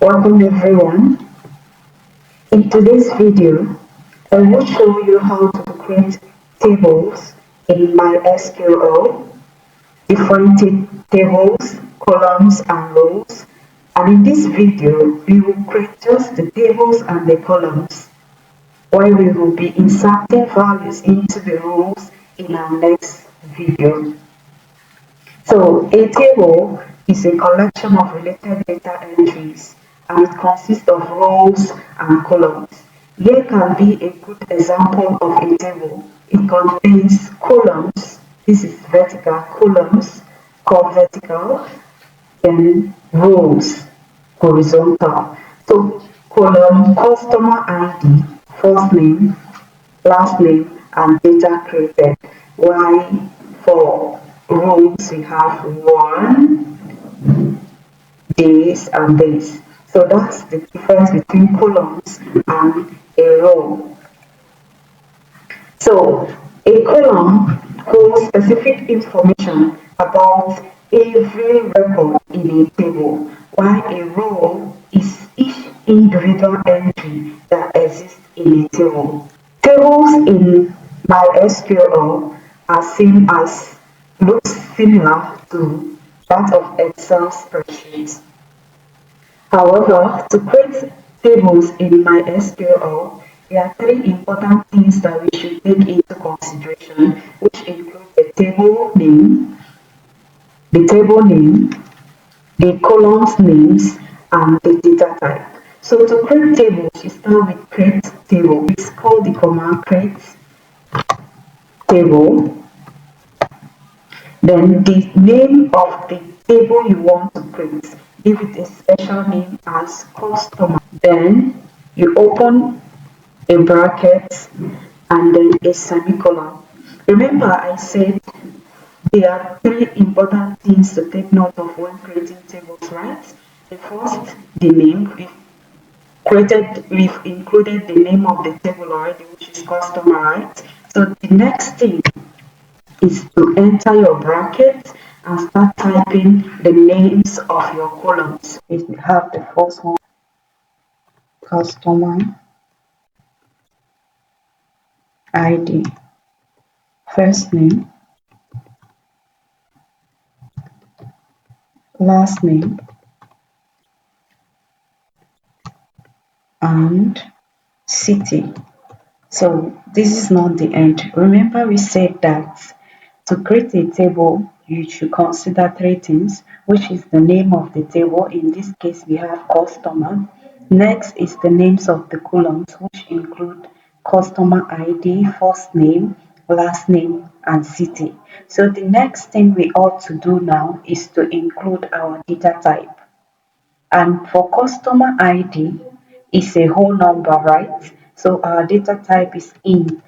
Welcome everyone. In today's video, I will show you how to create tables in MySQL, different tables, columns and rows. And in this video, we will create just the tables and the columns, while we will be inserting values into the rows in our next video. So a table is a collection of related data entries, and it consists of rows and columns. Here can be a good example of a table. It contains columns. This is vertical columns called vertical, then rows horizontal. So column customer ID, first name, last name, and data created. Why for rows we have one, days, and days. So that's the difference between columns and a row. So a column holds specific information about every record in a table, while a row is each individual entry that exists in a table. Tables in MySQL are seen as looks similar to that of Excel spreadsheets. However, to create tables in MySQL, there are three important things that we should take into consideration, which include the table name, the columns names, and the data type. So to create tables, you start with create table. It's called the command create table. Then the name of the table you want to create, give it a special name as customer. Then you open a bracket and then a semicolon. Remember I said there are three important things to take note of when creating tables, right? The first, the name. We've included the name of the table already, which is customer, right? So the next thing is to enter your bracket and start typing the names of your columns. We have the first one, customer ID, first name, last name, and city. So this is not the end. Remember we said that to create a table, you should consider three things, which is the name of the table. In this case, we have customer. Next is the names of the columns, which include customer ID, first name, last name, and city. So the next thing we ought to do now is to include our data type. And for customer ID, it's a whole number, right? So our data type is int.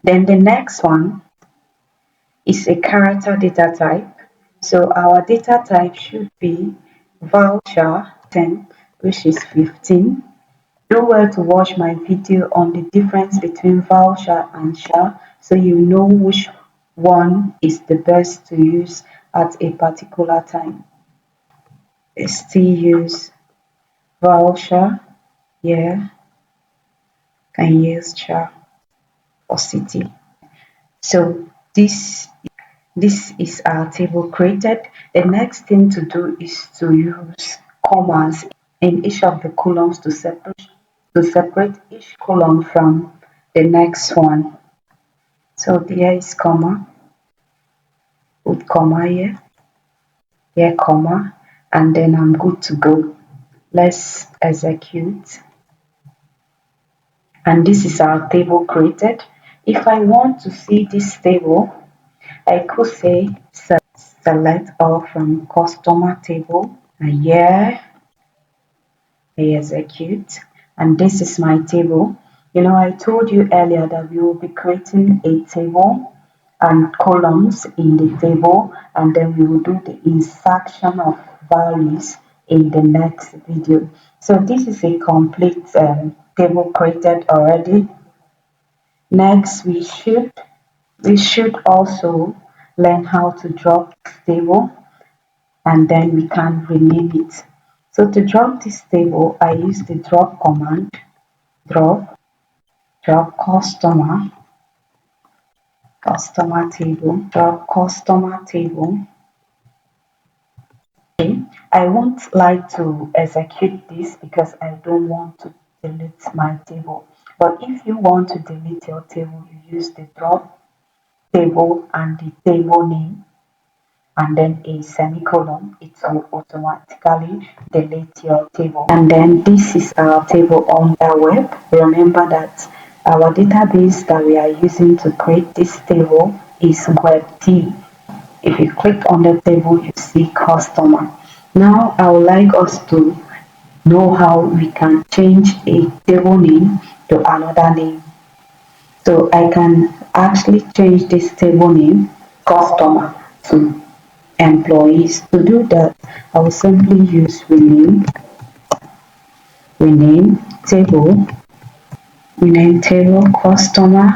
Then the next one is a character data type. So our data type should be varchar 10, which is 15. Do well to watch my video on the difference between varchar and char, so you know which one is the best to use at a particular time. Still use varchar, yeah, can use char or city. So this is our table created. The next thing to do is to use commas in each of the columns to separate each column from the next one. So there is comma, put comma here comma, and then I'm good to go. Let's execute. And this is our table created. If I want to see this table, I could say select all from customer table, and here I execute, and this is my table. You know, I told you earlier that we will be creating a table and columns in the table, and then we will do the insertion of values in the next video. So this is a complete table created already. Next, we should also learn how to drop this table. and then we can rename it. So to drop this table, I use the drop command, drop, drop customer table, drop customer table. Okay. I won't like to execute this because I don't want to delete my table. But if you want to delete your table, you use the drop table and the table name and then a semicolon. It will automatically delete your table. And then this is our table on the web. Remember that our database that we are using to create this table is web. If you click on the table, you see customer. Now I would like us to know how we can change a table name to another name. So I can actually change this table name customer to employees. To do that, I will simply use rename table, rename table customer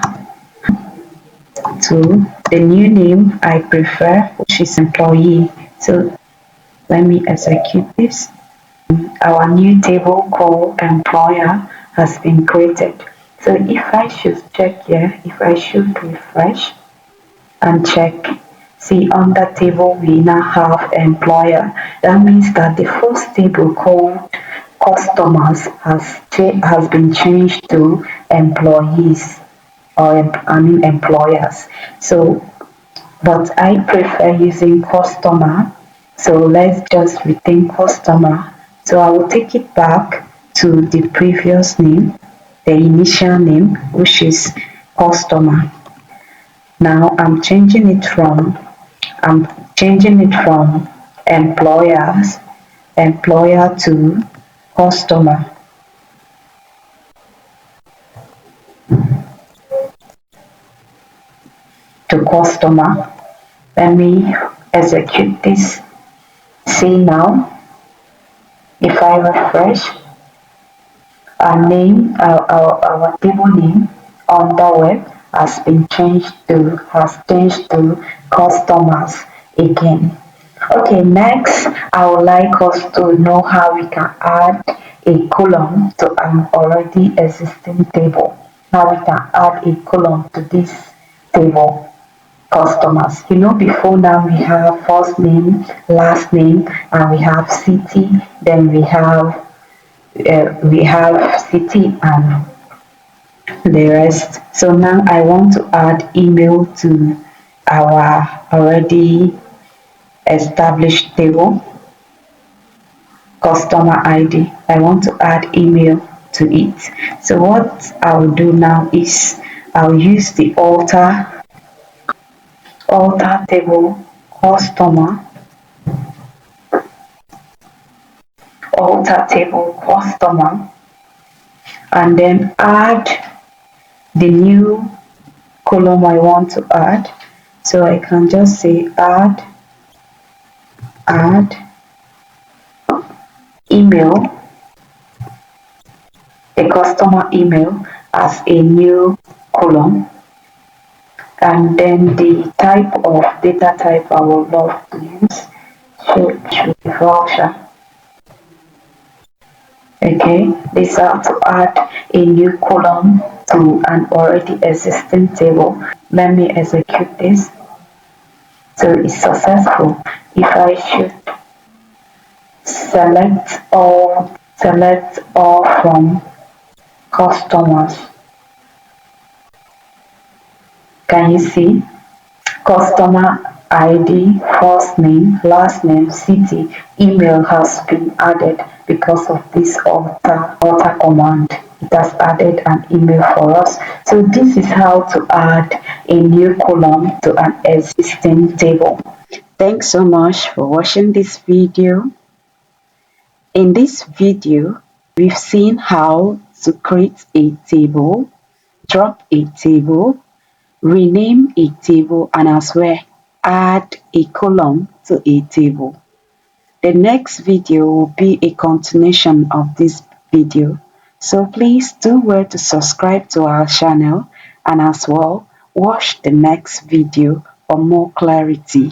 to the new name I prefer, which is employee. So let me execute this. Our new table called employer has been created. So if I should check here, if I should refresh and check, see on the table we now have employer. That means that the first table called customers has been changed to employees or I mean employers. So but I prefer using customer. So let's just retain customer. So I will take it back to the previous name, the initial name, which is customer. Now I'm changing it from employer to customer to customer. Let me execute this. See now, if I refresh, our table name on the web has changed to customers again. Okay, next I would like us to know how we can add a column to an already existing table. How we can add a column to this table customers. You know, before now we have first name, last name, and we have city, then we have city and the rest. So now I want to add email to our already established table, customer ID. I want to add email to it. So what I'll do now is I'll use the alter table customer, alter table customer, and then add the new column I want to add. So I can just say add email, the customer email as a new column, and then the type of data type I would love to use should be voucher. Okay, this is how to add a new column to an already existing table. Let me execute this. So it's successful. If I should select all from customers, can you see? Customer ID, first name, last name, city, email has been added because of this alter command. It has added an email for us. So this is how to add a new column to an existing table. Thanks so much for watching this video. In this video, we've seen how to create a table, drop a table, rename a table, and as well add a column to a table. The next video will be a continuation of this video. So please do well to subscribe to our channel and as well watch the next video for more clarity.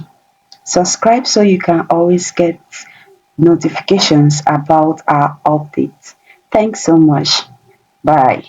Subscribe so you can always get notifications about our updates. Thanks so much. Bye.